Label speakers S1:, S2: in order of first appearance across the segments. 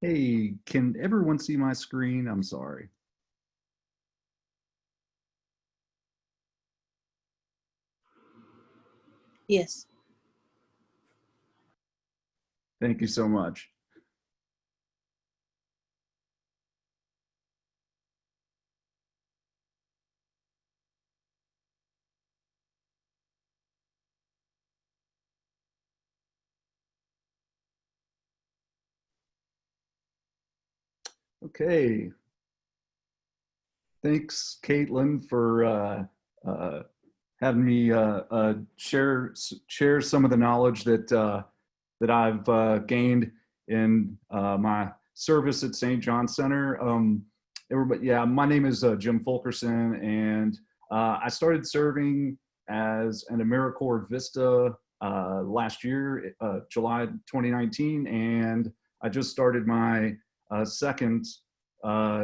S1: Hey, can everyone see my screen? I'm sorry.
S2: Yes.
S1: Thank you so much. Okay. Thanks, Caitlin, for having me share some of the knowledge that I've gained in my service at St. John Center. Everybody, yeah, my name is Jim Fulkerson, and I started serving as an AmeriCorps VISTA last year, July 2019, and I just started my second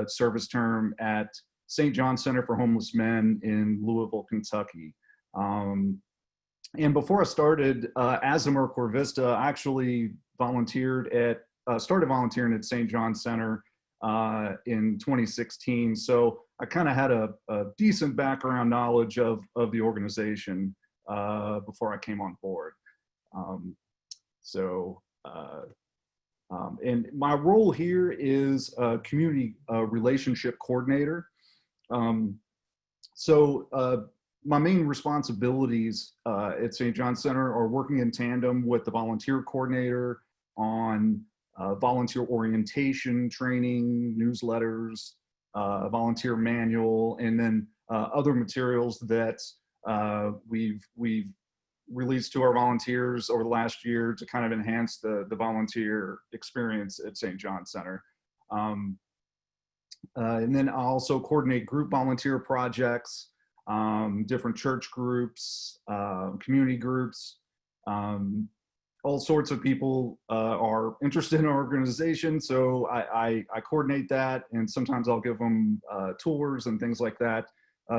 S1: service term at St. John Center for Homeless Men in Louisville, Kentucky. And before I started as AmeriCorps VISTA, I actually started volunteering at St. John Center in 2016. So I kind of had a decent background knowledge of the organization before I came on board. And my role here is a community relationship coordinator. My main responsibilities at St. John Center are working in tandem with the volunteer coordinator on volunteer orientation, training, newsletters, volunteer manual, and then other materials that we've released to our volunteers over the last year to kind of enhance the volunteer experience at St. John Center. And then I also coordinate group volunteer projects, different church groups, community groups. All sorts of people are interested in our organization, so I coordinate that, and sometimes I'll give them tours and things like that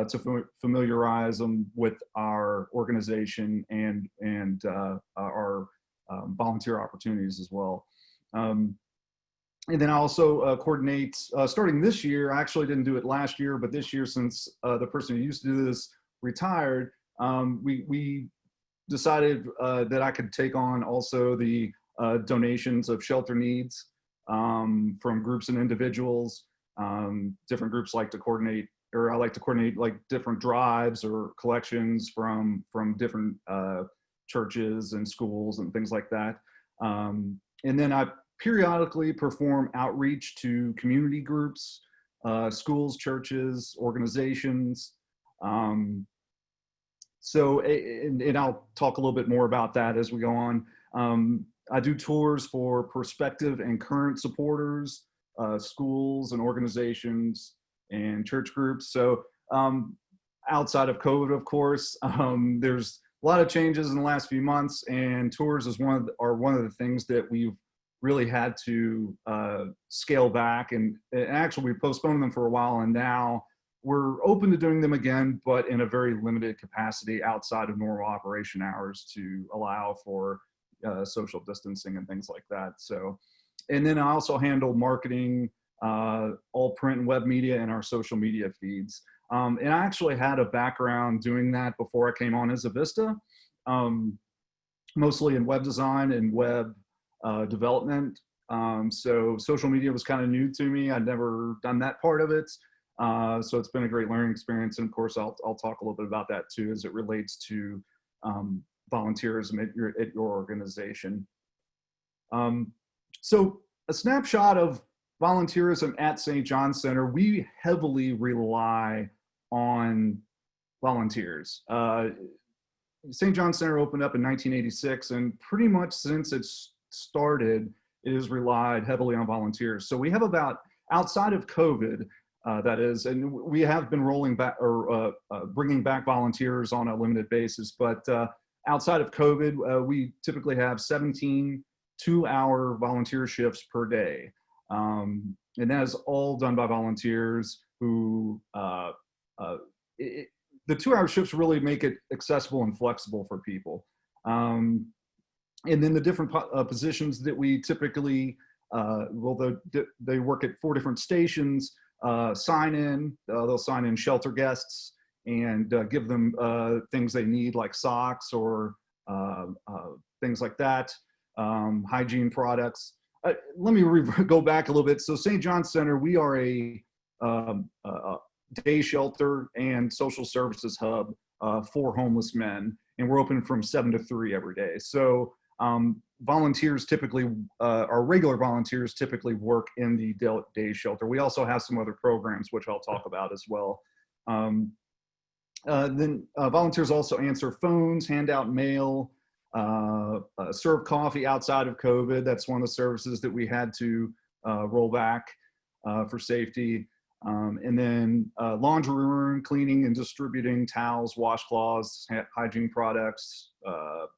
S1: to familiarize them with our organization and our volunteer opportunities as well. And then I also coordinate, starting this year. I actually didn't do it last year, but this year, since the person who used to do this retired, we decided that I could take on also the donations of shelter needs from groups and individuals. Different groups like to coordinate, or I like to coordinate like different drives or collections from different churches and schools and things like that. And then I periodically perform outreach to community groups, schools, churches, organizations. And I'll talk a little bit more about that as we go on. I do tours for prospective and current supporters, schools and organizations and church groups. So outside of COVID, of course, there's a lot of changes in the last few months, and tours is one of the things that we've really had to scale back, and actually we postponed them for a while, and now we're open to doing them again, but in a very limited capacity outside of normal operation hours to allow for social distancing and things like that. So, and then I also handle marketing, all print and web media, and our social media feeds. And I actually had a background doing that before I came on as a VISTA, mostly in web design and web development. So social media was kind of new to me. I'd never done that part of it. So it's been a great learning experience. And of course, I'll talk a little bit about that too, as it relates to volunteerism at your organization. So a snapshot of volunteerism at St. John Center: we heavily rely on volunteers. St. John Center opened up in 1986, and pretty much since it's started, it has relied heavily on volunteers. So we have about, outside of COVID, that is, and we have been rolling back or bringing back volunteers on a limited basis, but outside of COVID, we typically have 17 two-hour volunteer shifts per day. And that is all done by volunteers who, the two-hour shifts really make it accessible and flexible for people. And then the different positions that we typically they work at 4 different stations, sign in, they'll sign in shelter guests and give them things they need like socks or things like that, hygiene products. Let me go back a little bit. So St. John's Center, we are a day shelter and social services hub for homeless men, and we're open from 7 to 3 every day. So volunteers typically, our regular volunteers typically work in the day shelter. We also have some other programs, which I'll talk about as well. Then volunteers also answer phones, hand out mail, serve coffee outside of COVID. That's one of the services that we had to roll back for safety. And then laundry room, cleaning and distributing towels, washcloths, hygiene products,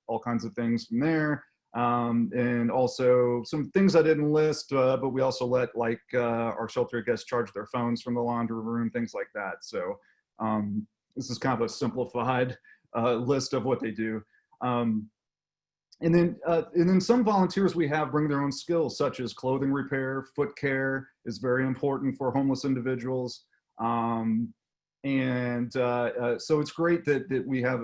S1: all kinds of things from there. And also some things I didn't list, but we also let like our shelter guests charge their phones from the laundry room, things like that. So this is kind of a simplified list of what they do. And then some volunteers we have bring their own skills, such as clothing repair, foot care is very important for homeless individuals. So it's great that we have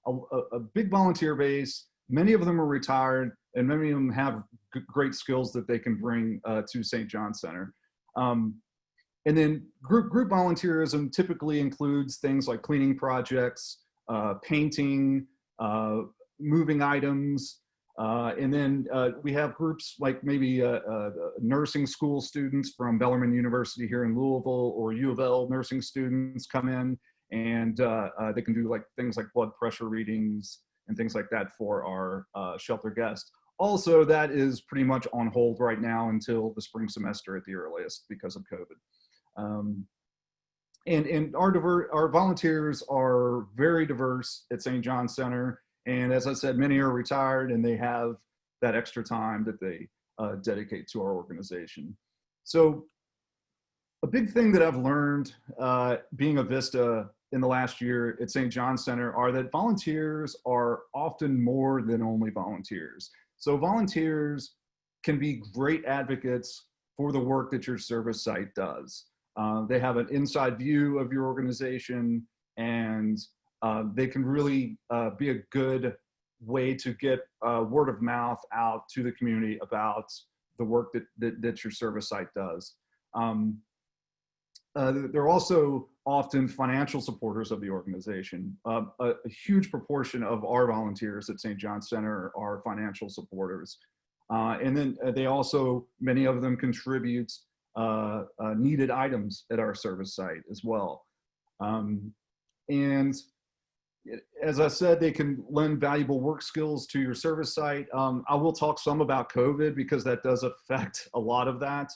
S1: a big volunteer base. Many of them are retired, and many of them have great skills that they can bring to St. John's Center. And then group volunteerism typically includes things like cleaning projects, painting, moving items, and then we have groups like maybe nursing school students from Bellarmine University here in Louisville, or U of L nursing students come in, and they can do like things like blood pressure readings and things like that for our shelter guests. Also, that is pretty much on hold right now until the spring semester at the earliest because of COVID. And our volunteers are very diverse at St. John's Center. And as I said, many are retired and they have that extra time that they dedicate to our organization. So a big thing that I've learned being a VISTA in the last year at St. John's Center are that volunteers are often more than only volunteers. So volunteers can be great advocates for the work that your service site does. They have an inside view of your organization, and they can really be a good way to get word of mouth out to the community about the work that your service site does. They're also often financial supporters of the organization. A huge proportion of our volunteers at St. John's Center are financial supporters. And then they also, many of them contribute needed items at our service site as well. And as I said, they can lend valuable work skills to your service site. I will talk some about COVID because that does affect a lot of that.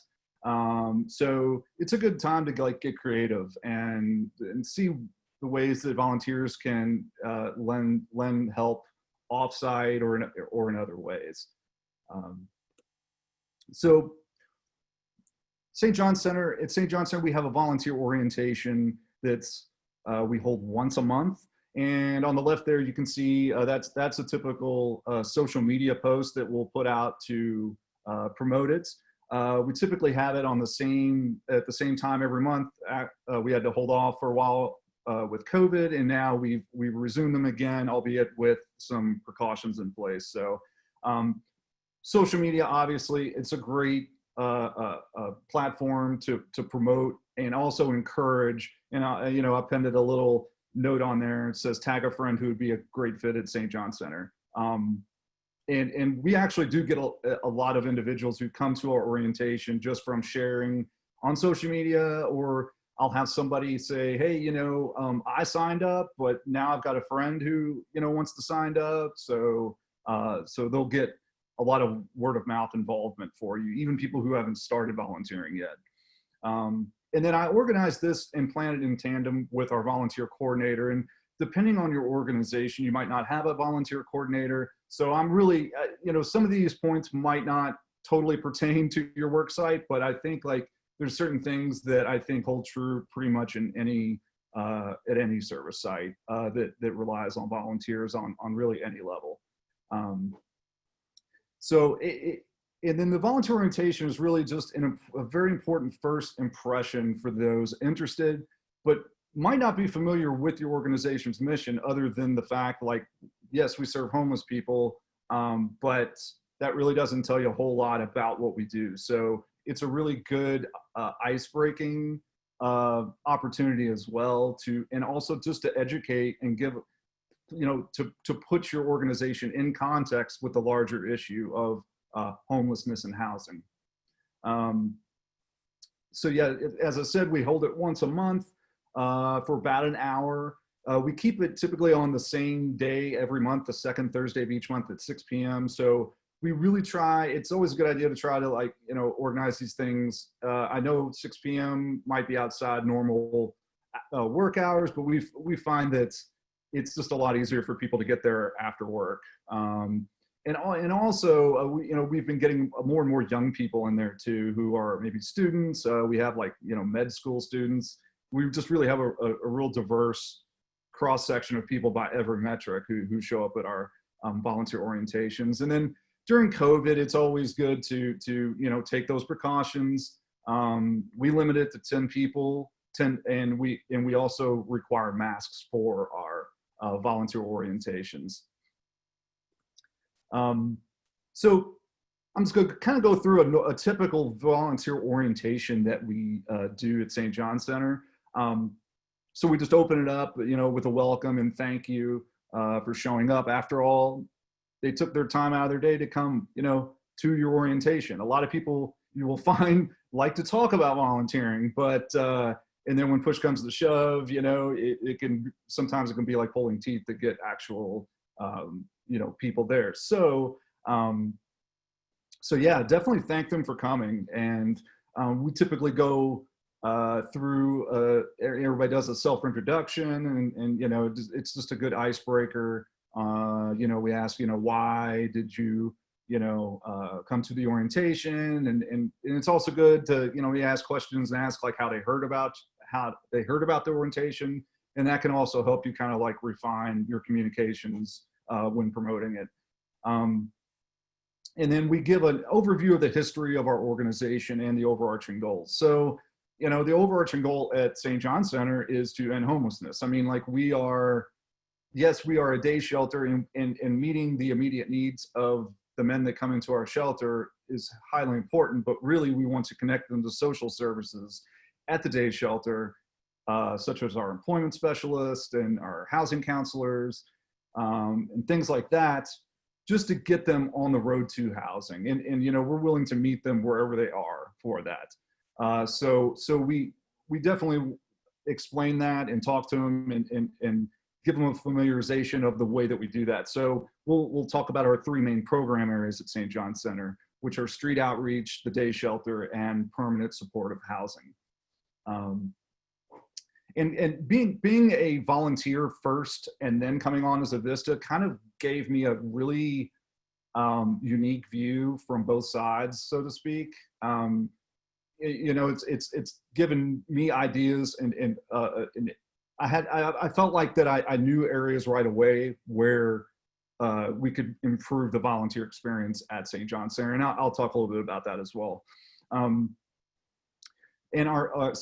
S1: So it's a good time to like get creative and see the ways that volunteers can lend help offsite or in other ways. So St. John's Center, at St. John's Center, we have a volunteer orientation that's we hold once a month. And on the left there, you can see that's a typical social media post that we'll put out to promote it. We typically have it on at the same time every month. We had to hold off for a while with COVID, and now we've resumed them again, albeit with some precautions in place. So social media, obviously, it's a great platform to promote and also encourage. And I appended a little note on there. It says tag a friend who would be a great fit at St. John's Center. And we actually do get a lot of individuals who come to our orientation just from sharing on social media, or I'll have somebody say, hey, I signed up, but now I've got a friend who, wants to sign up. So they'll get a lot of word of mouth involvement for you, even people who haven't started volunteering yet. And then I organized this and planned it in tandem with our volunteer coordinator. And depending on your organization, you might not have a volunteer coordinator. So I'm really, some of these points might not totally pertain to your work site, but I think like there's certain things that I think hold true pretty much in any, at any service site that relies on volunteers on really any level. So and then the volunteer orientation is really just a very important first impression for those interested, but might not be familiar with your organization's mission other than the fact, like, yes, we serve homeless people, but that really doesn't tell you a whole lot about what we do. So it's a really good ice-breaking opportunity as well to, and also just to educate and give, to put your organization in context with the larger issue of homelessness and housing. So yeah, as I said, we hold it once a month for about an hour. We keep it typically on the same day every month, the second Thursday of each month at 6 p.m. So we really try, it's always a good idea to try to, like, organize these things. I know 6 p.m. might be outside normal work hours, but we find that it's just a lot easier for people to get there after work. And also, we've been getting more and more young people in there too, who are maybe students. We have, like, med school students. We just really have a real diverse cross section of people by every metric who show up at our volunteer orientations. And then during COVID, it's always good to take those precautions. We limit it to 10 people, and we also require masks for our volunteer orientations. So I'm just going to kind of go through a typical volunteer orientation that we do at St. John Center. So we just open it up, with a welcome and thank you for showing up. After all, they took their time out of their day to come, to your orientation. A lot of people you will find like to talk about volunteering, but and then when push comes to shove, sometimes it can be like pulling teeth to get actual people there. So yeah, definitely thank them for coming. And we typically go through, everybody does a self-introduction, and it's just a good icebreaker. We ask, why did you, come to the orientation? And it's also good to, we ask questions and ask, like, how they heard about the orientation. And that can also help you kind of, like, refine your communications when promoting it. And then we give an overview of the history of our organization and the overarching goals. So, the overarching goal at St. John Center is to end homelessness. I mean, like, we are a day shelter, and meeting the immediate needs of the men that come into our shelter is highly important, but really we want to connect them to social services at the day shelter, such as our employment specialists and our housing counselors, and things like that, just to get them on the road to housing. And we're willing to meet them wherever they are for that. So we definitely explain that and talk to them and give them a familiarization of the way that we do that. So we'll talk about our three main program areas at St. John Center, which are street outreach, the day shelter, and permanent supportive housing. And being a volunteer first and then coming on as a VISTA kind of gave me a really unique view from both sides, so to speak. It's given me ideas, and I felt like that I knew areas right away where we could improve the volunteer experience at St. John Center, and I'll talk a little bit about that as well. And our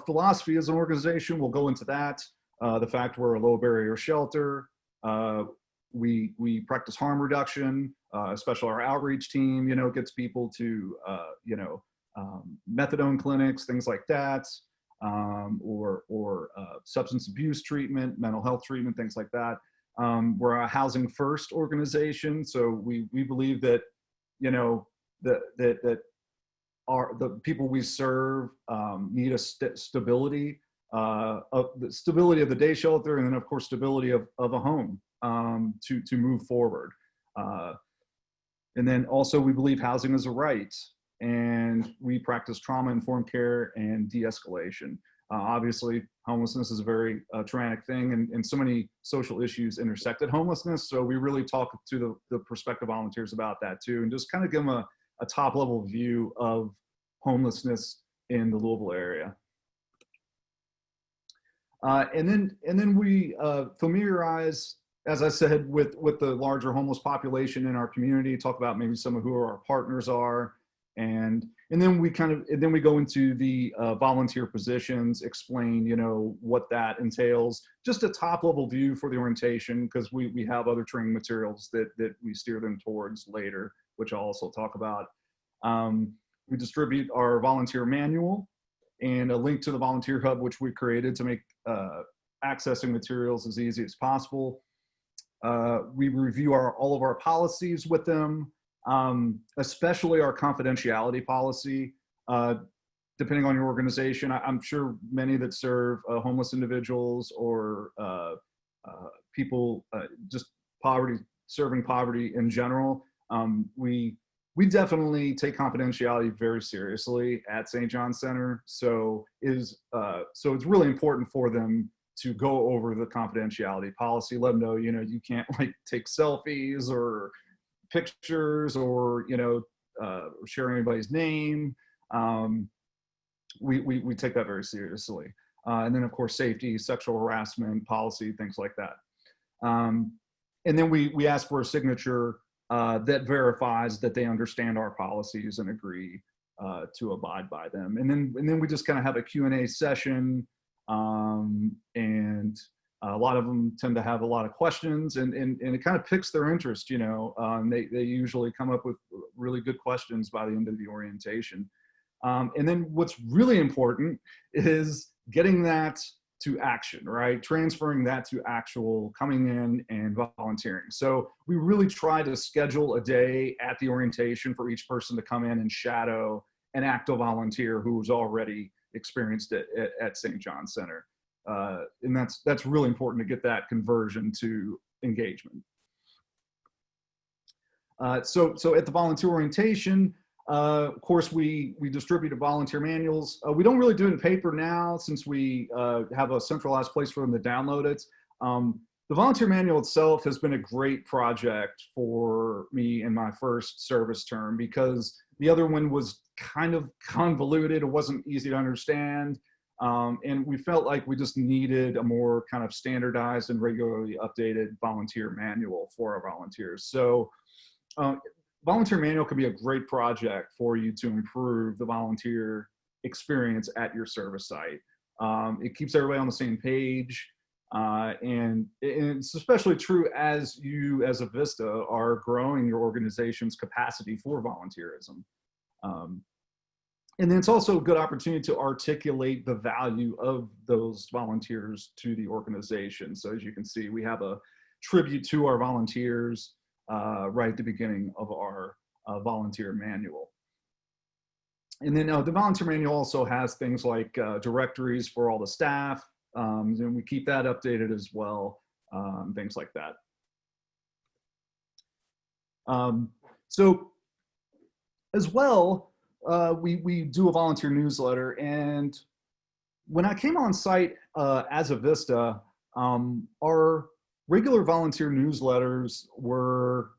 S1: philosophy as an organization, we'll go into that. The fact we're a low barrier shelter. We practice harm reduction, especially our outreach team, gets people to, methadone clinics, things like that, or substance abuse treatment, mental health treatment, things like that. We're a housing first organization. So we believe that, that the people we serve need a stability of the stability of the day shelter, and then of course stability of a home to move forward. And then also we believe housing is a right, and we practice trauma-informed care and de-escalation. Obviously, homelessness is a very traumatic thing, and so many social issues intersect at homelessness. So we really talk to the prospective volunteers about that too, and just kind of give them a top level view of homelessness in the Louisville area. And then we familiarize as I said, with the larger homeless population in our community, talk about maybe some of who our partners are, and then we go into the volunteer positions, explain, you know, what that entails, just a top level view for the orientation, because we have other training materials that we steer them towards later, which I'll also talk about. We distribute our volunteer manual and a link to the volunteer hub, which we created to make accessing materials as easy as possible. We review all of our policies with them, especially our confidentiality policy. Depending on your organization, I'm sure many that serve homeless individuals or people just serving poverty in general, we definitely take confidentiality very seriously at St. John's Center. So it's really important for them to go over the confidentiality policy, let them know, you know, you can't like take selfies or pictures or, you know, share anybody's name. We take that very seriously. And then of course, safety, sexual harassment policy, things like that. And then we ask for a signature that verifies that they understand our policies and agree to abide by them. And then we just kind of have a Q&A session, and a lot of them tend to have a lot of questions, and it kind of picks their interest, you know. They usually come up with really good questions by the end of the orientation. And then what's really important is getting that to action, right? Transferring that to actual coming in and volunteering. So we really try to schedule a day at the orientation for each person to come in and shadow an active volunteer who's already experienced it at St. John's Center. And that's really important to get that conversion to engagement. So at the volunteer orientation, of course, we distribute volunteer manuals. We don't really do it in paper now, since we have a centralized place for them to download it. The volunteer manual itself has been a great project for me in my first service term, because the other one was kind of convoluted. It wasn't easy to understand. And we felt like we just needed a more kind of standardized and regularly updated volunteer manual for our volunteers. So volunteer manual can be a great project for you to improve the volunteer experience at your service site. It keeps everybody on the same page. And it's especially true as you, as a VISTA, are growing your organization's capacity for volunteerism. And then it's also a good opportunity to articulate the value of those volunteers to the organization. So as you can see, we have a tribute to our volunteers right at the beginning of our volunteer manual. And then the volunteer manual also has things like directories for all the staff, and we keep that updated as well, things like that. So as well, we do a volunteer newsletter, and when I came on site as a VISTA, our regular volunteer newsletters were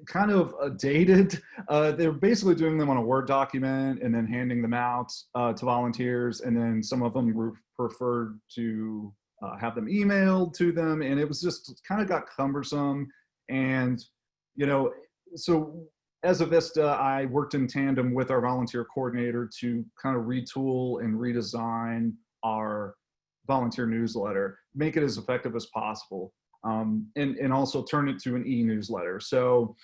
S1: kind of dated. They were basically doing them on a Word document and then handing them out to volunteers, and then some of them were preferred to have them emailed to them, and it was just kind of got cumbersome. And you know, so as a VISTA, I worked in tandem with our volunteer coordinator to kind of retool and redesign our volunteer newsletter, make it as effective as possible, and also turn it to an e-newsletter. So,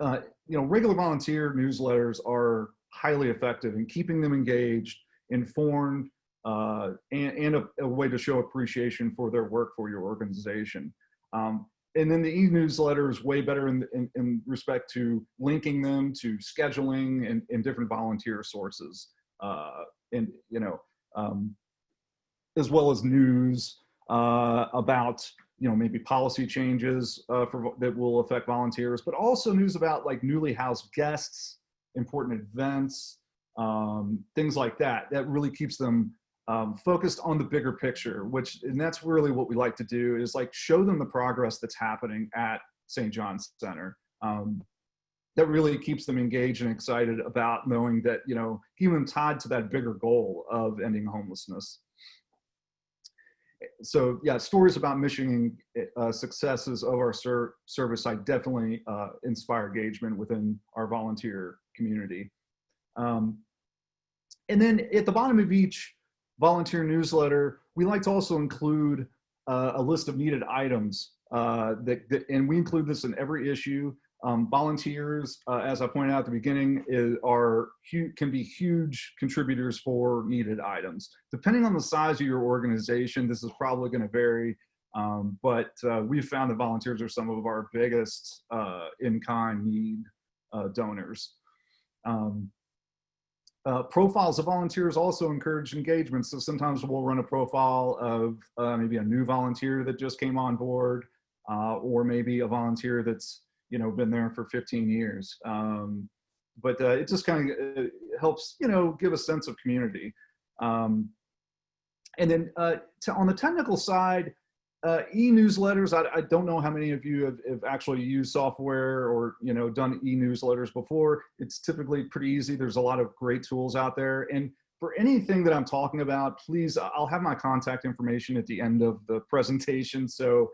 S1: you know, regular volunteer newsletters are highly effective in keeping them engaged, informed, and a way to show appreciation for their work for your organization. And then the e-newsletter is way better in respect to linking them to scheduling and different volunteer sources, and you know, as well as news about, you know, maybe policy changes that will affect volunteers, but also news about like newly housed guests, important events, things like that. That really keeps them focused on the bigger picture, and that's really what we like to do, is like show them the progress that's happening at St. John's Center. That really keeps them engaged and excited about knowing that, you know, keep them tied to that bigger goal of ending homelessness. So yeah, stories about mission successes of our service site definitely inspire engagement within our volunteer community. And then at the bottom of each volunteer newsletter, we like to also include a list of needed items and we include this in every issue. Volunteers, as I pointed out at the beginning, can be huge contributors for needed items. Depending on the size of your organization, this is probably going to vary, but we've found that volunteers are some of our biggest in-kind need donors. Profiles of volunteers also encourage engagement. So sometimes we'll run a profile of maybe a new volunteer that just came on board, or maybe a volunteer that's been there for 15 years. But it just kind of helps give a sense of community. And then on the technical side, e-newsletters, I don't know how many of you have actually used software or done e-newsletters before. It's typically pretty easy. There's a lot of great tools out there. And for anything that I'm talking about, please, I'll have my contact information at the end of the presentation. So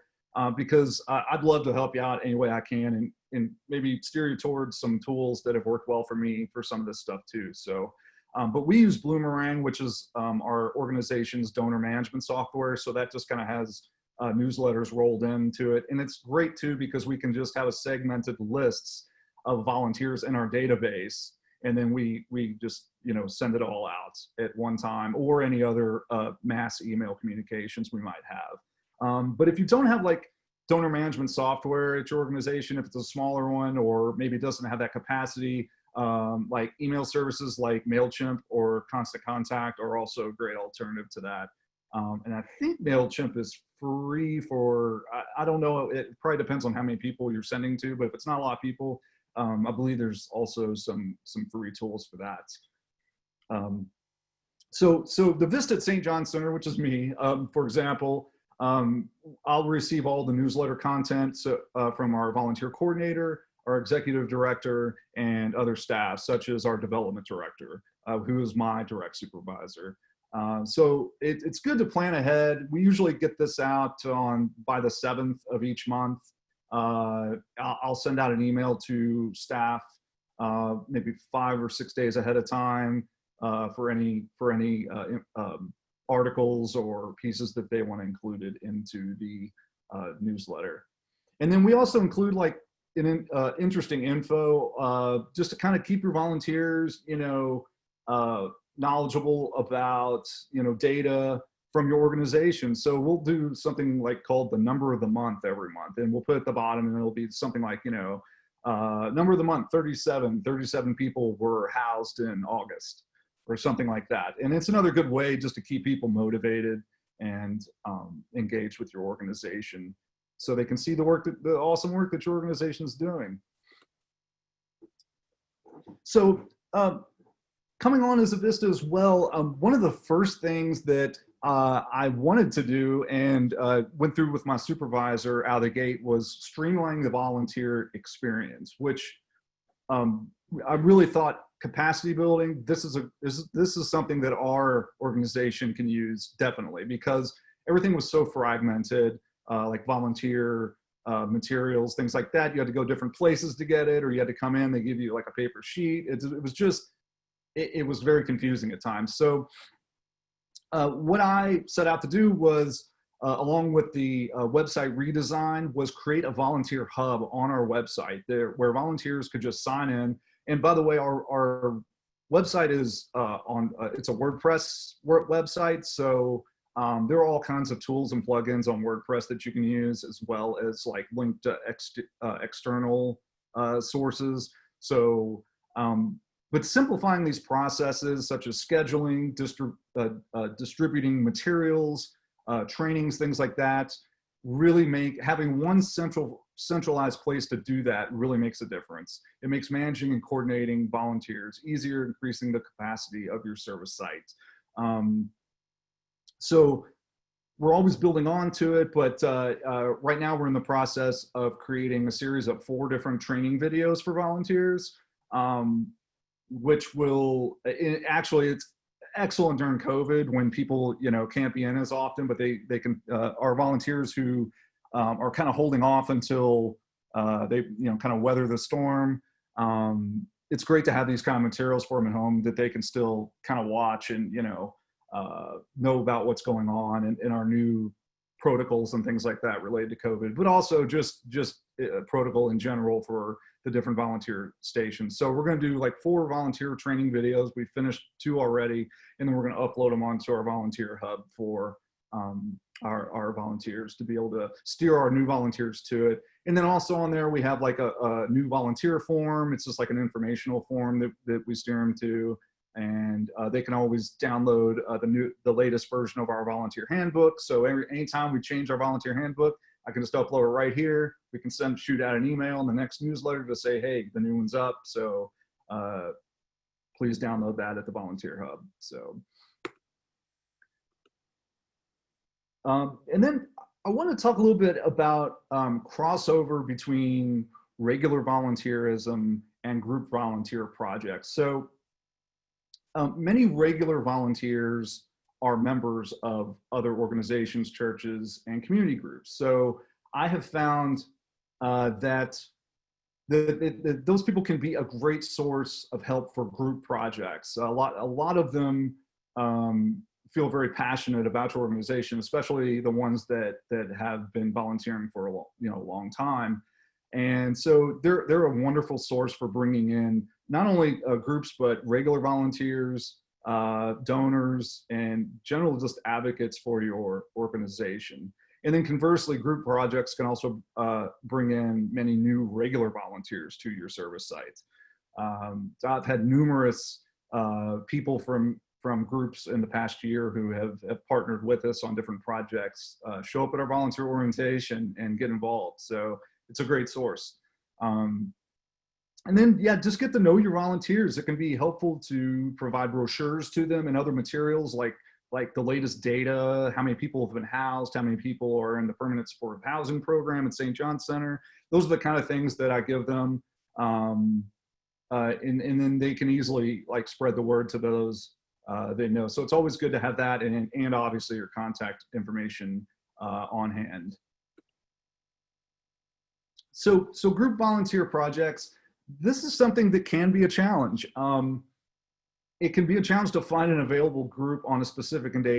S1: because I'd love to help you out any way I can and maybe steer you towards some tools that have worked well for me for some of this stuff too. So, but we use Bloomerang, which is our organization's donor management software. So that just kind of has newsletters rolled into it. And it's great too, because we can just have a segmented lists of volunteers in our database. And then we just, send it all out at one time, or any other mass email communications we might have. But if you don't have like donor management software at your organization, if it's a smaller one, or maybe it doesn't have that capacity, like email services like MailChimp or Constant Contact are also a great alternative to that. And I think MailChimp is free for, I don't know, it probably depends on how many people you're sending to, but if it's not a lot of people, I believe there's also some free tools for that. So the VISTA at St. John Center, which is me, for example, I'll receive all the newsletter content from our volunteer coordinator, our executive director, and other staff, such as our development director, who is my direct supervisor. So it's good to plan ahead. We usually get this out by the 7th of each month. I'll send out an email to staff maybe 5 or 6 days ahead of time for any articles or pieces that they want included into the newsletter. And then we also include like interesting info just to kind of keep your volunteers, knowledgeable about data from your organization. So we'll do something like called the number of the month every month, and we'll put at the bottom, and it'll be something like number of the month 37 people were housed in August, or something like that. And it's another good way just to keep people motivated and engaged with your organization, so they can see the awesome work that your organization is doing. So coming on as a VISTA as well, one of the first things that I wanted to do and went through with my supervisor out of the gate was streamlining the volunteer experience, which I really thought capacity building, this is something that our organization can use definitely, because everything was so fragmented, like volunteer materials, things like that. You had to go different places to get it, or you had to come in, they give you like a paper sheet. It was very confusing at times. So what I set out to do was, along with the website redesign, was create a volunteer hub on our website where volunteers could just sign in. And by the way, our website is it's a WordPress website. So there are all kinds of tools and plugins on WordPress that you can use, as well as like linked to external sources. So, but simplifying these processes, such as scheduling, distributing materials, trainings, things like that, really having one centralized place to do that really makes a difference. It makes managing and coordinating volunteers easier, increasing the capacity of your service site. So we're always building on to it, but right now we're in the process of creating a series of 4 different training videos for volunteers, which will, actually excellent during COVID when people, can't be in as often, but they can, our volunteers who are kind of holding off until they, kind of weather the storm. It's great to have these kind of materials for them at home that they can still kind of watch and, know about what's going on in our new protocols and things like that related to COVID, but also just protocol in general for the different volunteer stations. So we're going to do like 4 volunteer training videos. We finished 2 already, and then we're going to upload them onto our volunteer hub for our volunteers to be able to steer our new volunteers to it. And then also on there, we have like a new volunteer form. It's just like an informational form that we steer them to. And they can always download the latest version of our volunteer handbook. So anytime we change our volunteer handbook, I can just upload it right here. We can shoot out an email in the next newsletter to say, hey, the new one's up. So please download that at the volunteer hub. So, and then I want to talk a little bit about crossover between regular volunteerism and group volunteer projects. So many regular volunteers are members of other organizations, churches, and community groups. So I have found that those people can be a great source of help for group projects. A lot of them feel very passionate about your organization, especially the ones that have been volunteering for a long time. And so they're a wonderful source for bringing in not only groups, but regular volunteers, donors, and general just advocates for your organization. And then conversely, group projects can also bring in many new regular volunteers to your service sites. I've had numerous people from groups in the past year who have partnered with us on different projects, show up at our volunteer orientation and get involved. So it's a great source. And then, yeah, just get to know your volunteers. It can be helpful to provide brochures to them and other materials like the latest data, how many people have been housed, how many people are in the permanent supportive housing program at St. John's Center. Those are the kind of things that I give them. And then they can easily like spread the word to those they know. So it's always good to have that and obviously your contact information on hand. So group volunteer projects, this is something that can be a challenge. It can be a challenge to find an available group on a specific day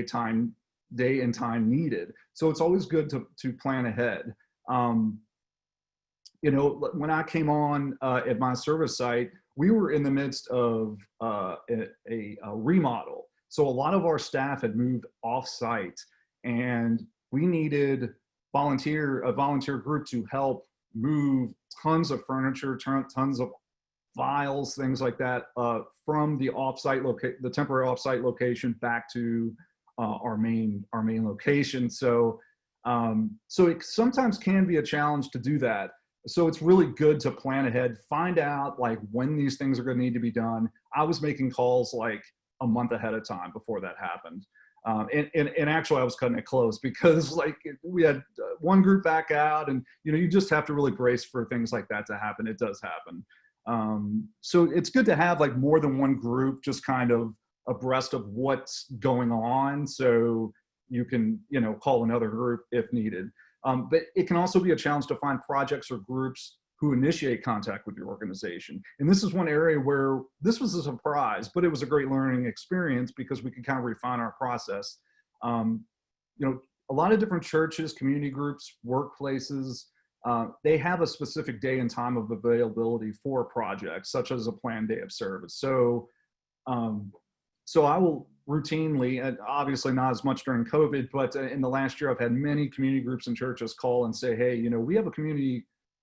S1: and time needed. So it's always good to plan ahead. When I came on at my service site, we were in the midst of a remodel. So a lot of our staff had moved off-site, and we needed a volunteer group to help move tons of furniture, tons of files, things like that, from the temporary off-site location back to our main location. So it sometimes can be a challenge to do that. So it's really good to plan ahead, find out like when these things are going to need to be done. I was making calls like a month ahead of time before that happened. And actually I was cutting it close because like we had one group back out, and you just have to really brace for things like that to happen. It does happen. So it's good to have like more than one group just kind of abreast of what's going on, so you can call another group if needed. But it can also be a challenge to find projects or groups who initiate contact with your organization. And this is one area where this was a surprise, but it was a great learning experience because we could kind of refine our process. A lot of different churches, community groups, workplaces, they have a specific day and time of availability for projects, such as a planned day of service. So I will routinely, and obviously not as much during COVID, but in the last year, I've had many community groups and churches call and say, hey,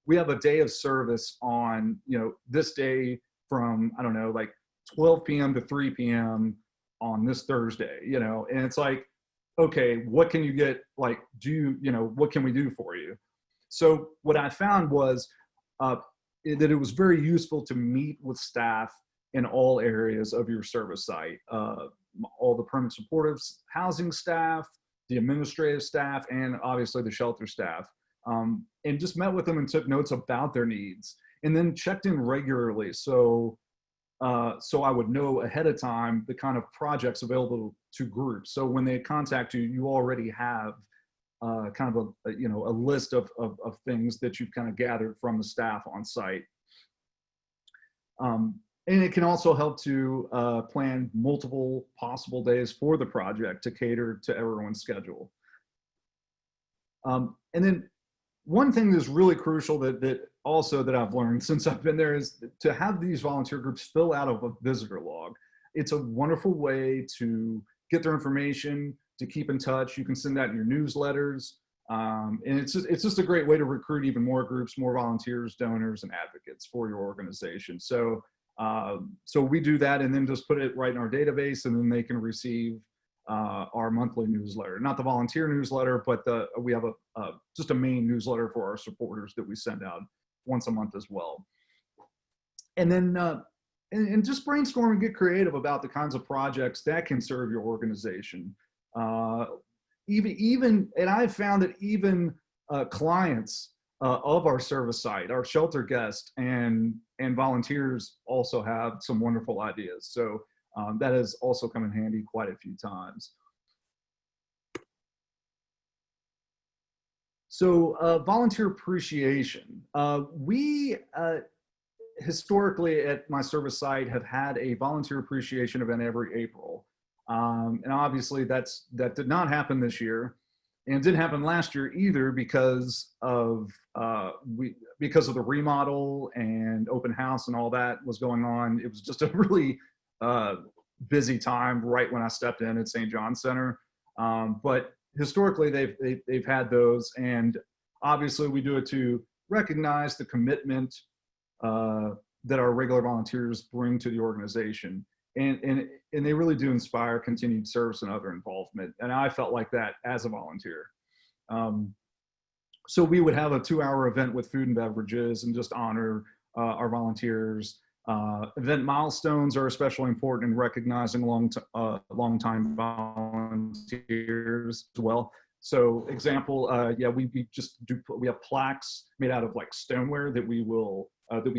S1: we have a day of service on, this day from, I don't know, like 12 p.m. to 3 p.m. on this Thursday, and it's like, okay, what can you get? Like, what can we do for you? So what I found was that it was very useful to meet with staff in all areas of your service site, all the permanent supportive housing staff, the administrative staff, and obviously the shelter staff, and just met with them and took notes about their needs, and then checked in regularly. So so I would know ahead of time the kind of projects available to groups. So when they contact you, you already have kind of a list of things that you've kind of gathered from the staff on site. And it can also help to plan multiple possible days for the project to cater to everyone's schedule. And then one thing that's really crucial that I've learned since I've been there is to have these volunteer groups fill out a visitor log. It's a wonderful way to get their information, to keep in touch. You can send that in your newsletters. And it's just a great way to recruit even more groups, more volunteers, donors, and advocates for your organization. So we do that and then just put it right in our database, and then they can receive our monthly newsletter, not the volunteer newsletter, but we have just a main newsletter for our supporters that we send out once a month as well. And then and just brainstorm and get creative about the kinds of projects that can serve your organization. And I've found that even clients of our service site, our shelter guests and volunteers also have some wonderful ideas. So that has also come in handy quite a few times. So volunteer appreciation. We historically at my service site have had a volunteer appreciation event every April. And obviously that did not happen this year, and it didn't happen last year either because of the remodel and open house and all that was going on. It was just a really busy time right when I stepped in at St. John's Center. But historically they've had those, and obviously we do it to recognize the commitment that our regular volunteers bring to the organization. And they really do inspire continued service and other involvement. And I felt like that as a volunteer. So we would have a 2-hour event with food and beverages and just honor our volunteers. Event milestones are especially important in recognizing long-time volunteers as well. So example, we have plaques made out of like stoneware that we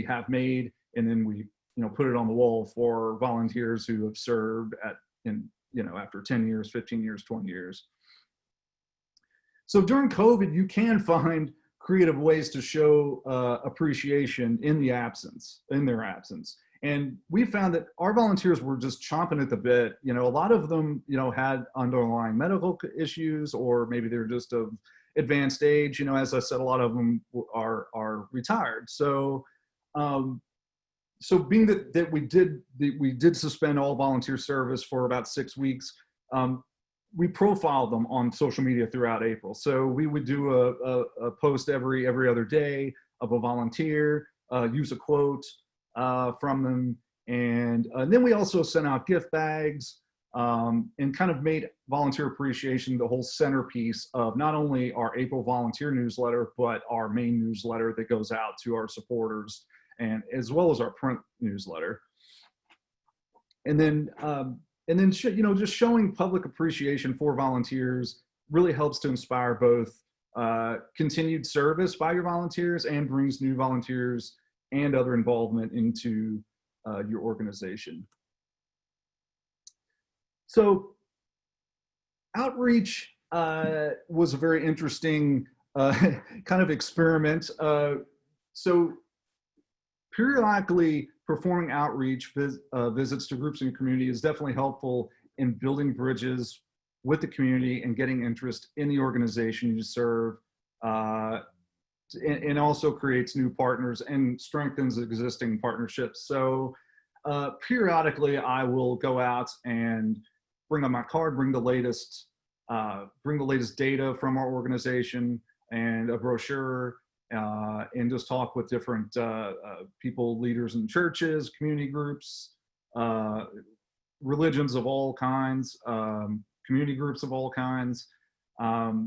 S1: have made, and then we put it on the wall for volunteers who have served after 10 years, 15 years, 20 years. So during COVID, you can find creative ways to show appreciation in their absence. And we found that our volunteers were just chomping at the bit. A lot of them, had underlying medical issues, or maybe they're just of advanced age. As I said, a lot of them are retired. So being that we did suspend all volunteer service for about 6 weeks, we profiled them on social media throughout April. So we would do a post every other day of a volunteer, use a quote from them, and then we also sent out gift bags and kind of made volunteer appreciation the whole centerpiece of not only our April volunteer newsletter, but our main newsletter that goes out to our supporters, and as well as our print newsletter. And then just showing public appreciation for volunteers really helps to inspire both continued service by your volunteers and brings new volunteers and other involvement into your organization. So outreach was a very interesting kind of experiment. So periodically performing outreach visits to groups in your community is definitely helpful in building bridges with the community and getting interest in the organization you serve, and also creates new partners and strengthens existing partnerships. So periodically I will go out and bring on my card, bring the latest data from our organization and a brochure, and just talk with different people, leaders in churches, community groups, religions of all kinds, community groups of all kinds.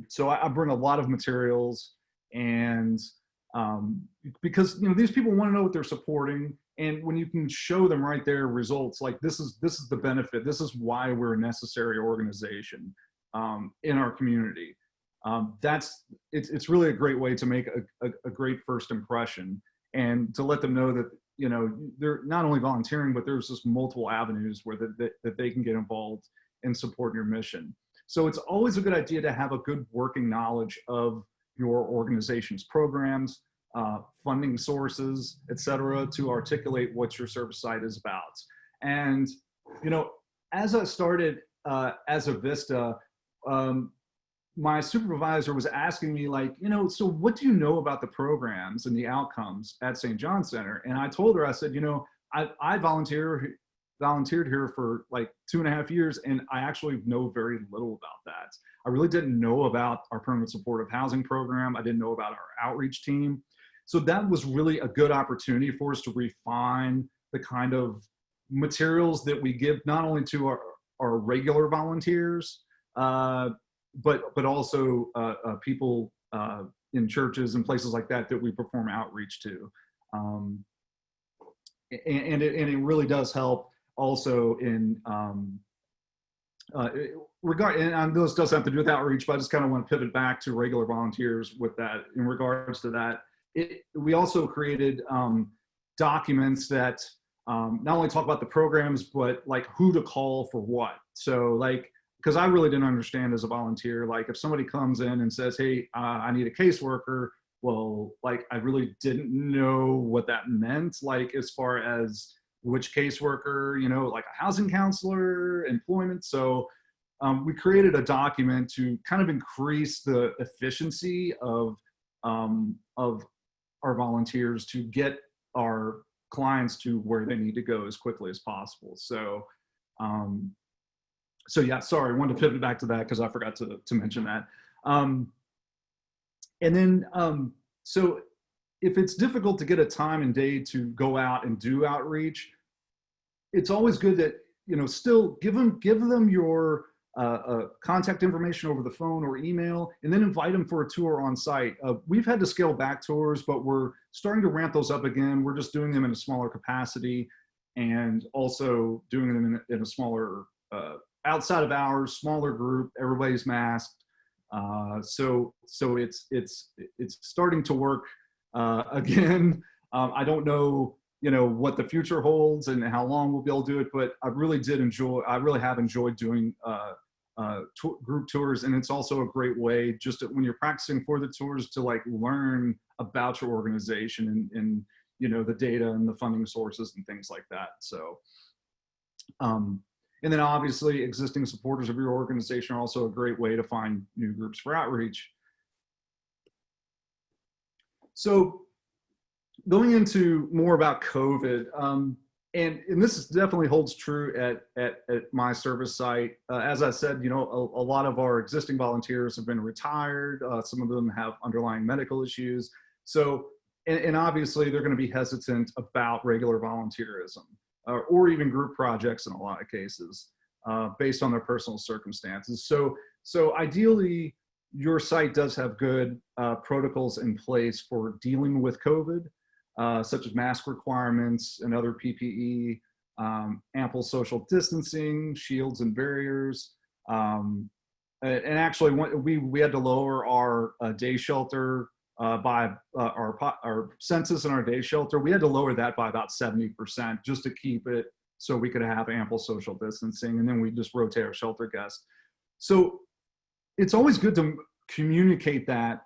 S1: So I bring a lot of materials, and because these people want to know what they're supporting, and when you can show them right there results, like this is the benefit, this is why we're a necessary organization in our community. It's really a great way to make a great first impression, and to let them know that you know, they're not only volunteering, but there's just multiple avenues where that they can get involved and support your mission. So it's always a good idea to have a good working knowledge of your organization's programs, funding sources, et cetera, to articulate what your service site is about. And, you know, as I started as a VISTA, my supervisor was asking me, like, you know, so what do you know about the programs and the outcomes at St. John Center? And I told her, I said, you know, I volunteered here for like 2.5 years, and I actually know very little about that. I really didn't know about our permanent supportive housing program. I didn't know about our outreach team. So that was really a good opportunity for us to refine the kind of materials that we give not only to our regular volunteers, but also people in churches and places like that we perform outreach to. And it really does help also in and this does have to do with outreach, but I just kind of want to pivot back to regular volunteers with that. In regards to that, we also created documents that not only talk about the programs, but like who to call for what. So like, because I really didn't understand as a volunteer, like if somebody comes in and says, hey, I need a caseworker, well, like I really didn't know what that meant, like as far as which caseworker, you know, like a housing counselor, employment. So we created a document to kind of increase the efficiency of our volunteers to get our clients to where they need to go as quickly as possible. So, so yeah, sorry, I wanted to pivot back to that because I forgot to mention that. And then, so if it's difficult to get a time and day to go out and do outreach, it's always good that, you know, still give them your contact information over the phone or email, and then invite them for a tour on site. We've had to scale back tours, but we're starting to ramp those up again. We're just doing them in a smaller capacity, and also doing them in a smaller, outside of hours, smaller group. Everybody's masked, so it's starting to work again. I don't know, you know, what the future holds and how long we'll be able to do it, but I really have enjoyed doing group tours. And it's also a great way, just when you're practicing for the tours, to like learn about your organization and you know, the data and the funding sources and things like that. So, and then obviously existing supporters of your organization are also a great way to find new groups for outreach. So going into more about COVID, and this definitely holds true at my service site. As I said, you know, a lot of our existing volunteers have been retired. Some of them have underlying medical issues. So, and obviously they're going to be hesitant about regular volunteerism or even group projects in a lot of cases, based on their personal circumstances. So ideally, your site does have good protocols in place for dealing with COVID, such as mask requirements and other PPE, ample social distancing, shields and barriers. And actually, we had to lower our day shelter by our census in our day shelter. We had to lower that by about 70% just to keep it so we could have ample social distancing. And then we just rotate our shelter guests. So it's always good to communicate that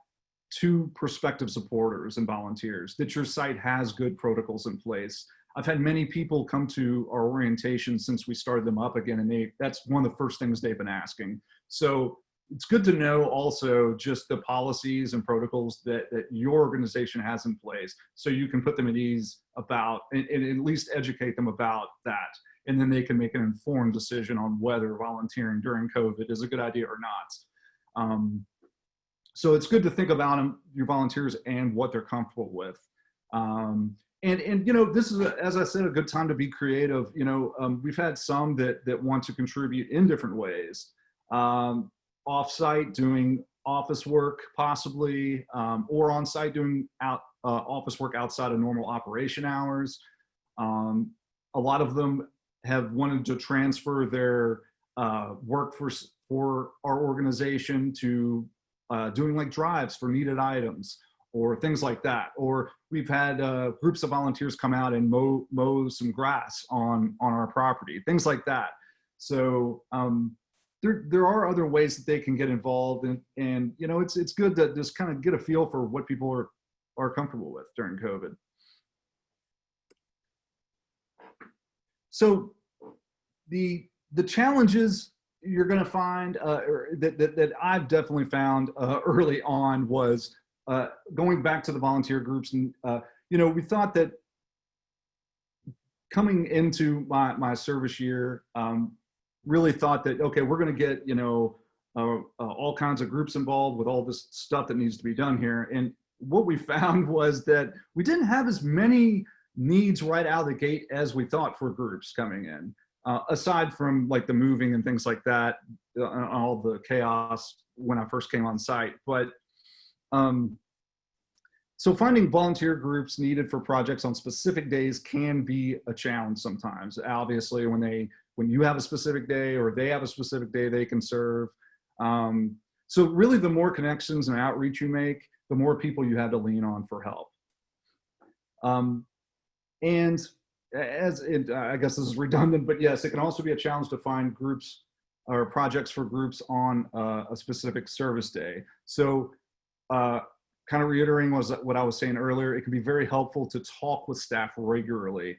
S1: to prospective supporters and volunteers, that your site has good protocols in place. I've had many people come to our orientation since we started them up again, and that's one of the first things they've been asking. So it's good to know also just the policies and protocols that your organization has in place, so you can put them at ease about, and at least educate them about that. And then they can make an informed decision on whether volunteering during COVID is a good idea or not. So it's good to think about your volunteers and what they're comfortable with. And you know, this is, as I said, a good time to be creative. You know, we've had some that want to contribute in different ways. Off-site doing office work possibly, or on-site doing office work outside of normal operation hours. A lot of them have wanted to transfer their work for our organization to doing like drives for needed items, or things like that. Or we've had groups of volunteers come out and mow some grass on our property, things like that. So there are other ways that they can get involved, and you know, it's good to just kind of get a feel for what people are comfortable with during COVID. So the challenges you're going to find that I've definitely found early on was going back to the volunteer groups. And you know, we thought that coming into my service year, really thought that, okay, we're going to get, you know, all kinds of groups involved with all this stuff that needs to be done here. And what we found was that we didn't have as many needs right out of the gate as we thought for groups coming in, aside from like the moving and things like that, all the chaos when I first came on site. But so finding volunteer groups needed for projects on specific days can be a challenge sometimes. Obviously, when you have a specific day or they have a specific day they can serve. So really, the more connections and outreach you make, the more people you have to lean on for help. And I guess this is redundant, but yes, it can also be a challenge to find groups or projects for groups on a specific service day. So kind of reiterating what I was saying earlier, it can be very helpful to talk with staff regularly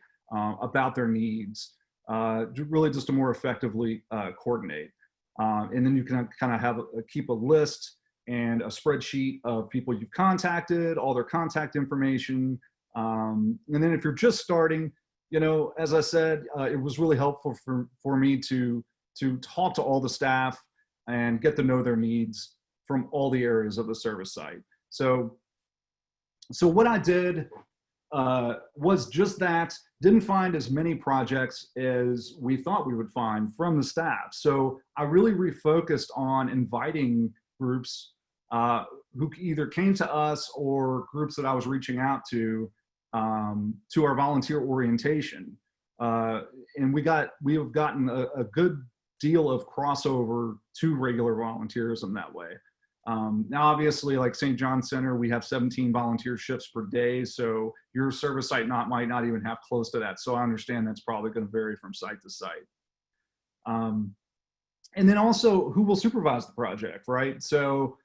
S1: about their needs, really just to more effectively coordinate. And then you can kind of keep a list and a spreadsheet of people you've contacted, all their contact information. And then if you're just starting, you know, as I said, it was really helpful for me to talk to all the staff and get to know their needs from all the areas of the service site. So what I did was just that. Didn't find as many projects as we thought we would find from the staff. So I really refocused on inviting groups who either came to us or groups that I was reaching out to our volunteer orientation. And we have gotten a good deal of crossover to regular volunteerism that way. Now, obviously, like St. John Center, we have 17 volunteer shifts per day. So your service site might not even have close to that. So I understand that's probably going to vary from site to site. And then also who will supervise the project, right? So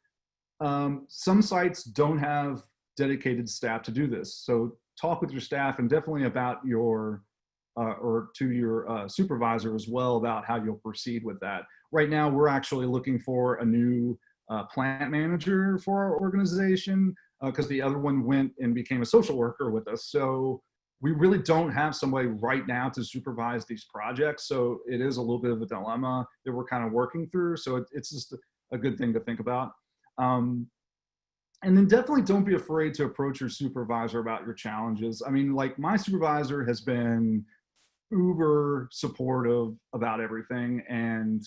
S1: some sites don't have dedicated staff to do this. So talk with your staff and definitely about your supervisor as well about how you'll proceed with that. Right now, we're actually looking for a new plant manager for our organization because the other one went and became a social worker with us. So we really don't have somebody right now to supervise these projects. So it is a little bit of a dilemma that we're kind of working through. So it's just a good thing to think about. And then definitely don't be afraid to approach your supervisor about your challenges. I mean, like my supervisor has been uber supportive about everything and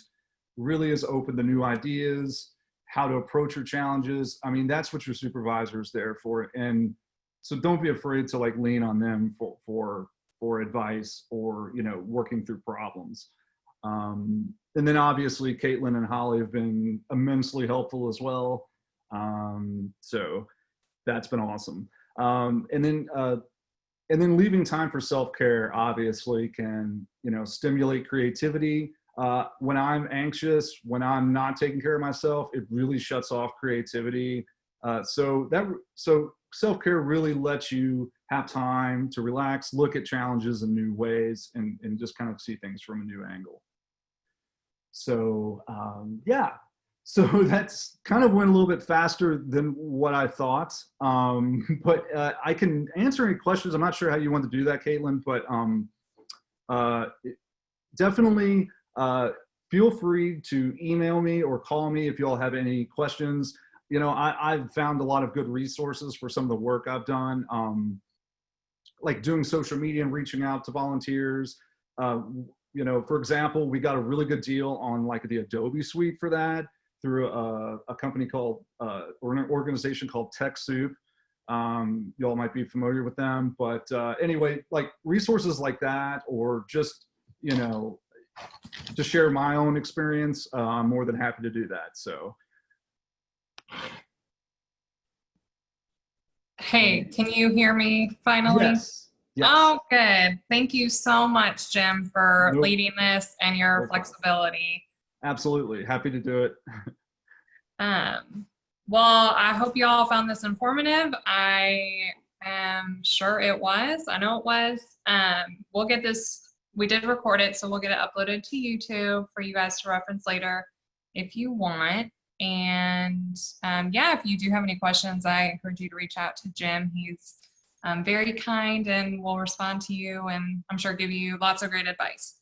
S1: really is open to new ideas, how to approach your challenges. I mean, that's what your supervisor is there for. And so don't be afraid to like lean on them for advice or, you know, working through problems. And then obviously Caitlin and Holly have been immensely helpful as well. So that's been awesome. And then leaving time for self-care obviously can, you know, stimulate creativity. When I'm anxious, when I'm not taking care of myself, it really shuts off creativity. So self-care really lets you have time to relax, look at challenges in new ways, and just kind of see things from a new angle. So yeah, so that's kind of went a little bit faster than what I thought. But I can answer any questions. I'm not sure how you want to do that, Caitlin, but definitely feel free to email me or call me if you all have any questions. You know, I've found a lot of good resources for some of the work I've done, like doing social media and reaching out to volunteers. You know, for example, we got a really good deal on like the Adobe suite for that through a company called, or an organization called TechSoup. Y'all might be familiar with them, but anyway, like resources like that, or just, you know, to share my own experience, I'm more than happy to do that. So.
S2: Hey, can you hear me finally?
S1: Yes. Yes.
S2: Oh, good. Thank you so much, Jim, for
S1: Nope.
S2: leading this and your
S1: No problem.
S2: flexibility.
S1: Absolutely. Happy to do it.
S2: Um, well, I hope you all found this informative. I am sure it was. I know it was. We'll get this, we did record it, so we'll get it uploaded to YouTube for you guys to reference later if you want. And yeah, if you do have any questions, I encourage you to reach out to Jim. He's very kind and will respond to you, and I'm sure give you lots of great advice.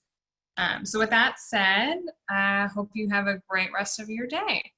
S2: So with that said, I hope you have a great rest of your day.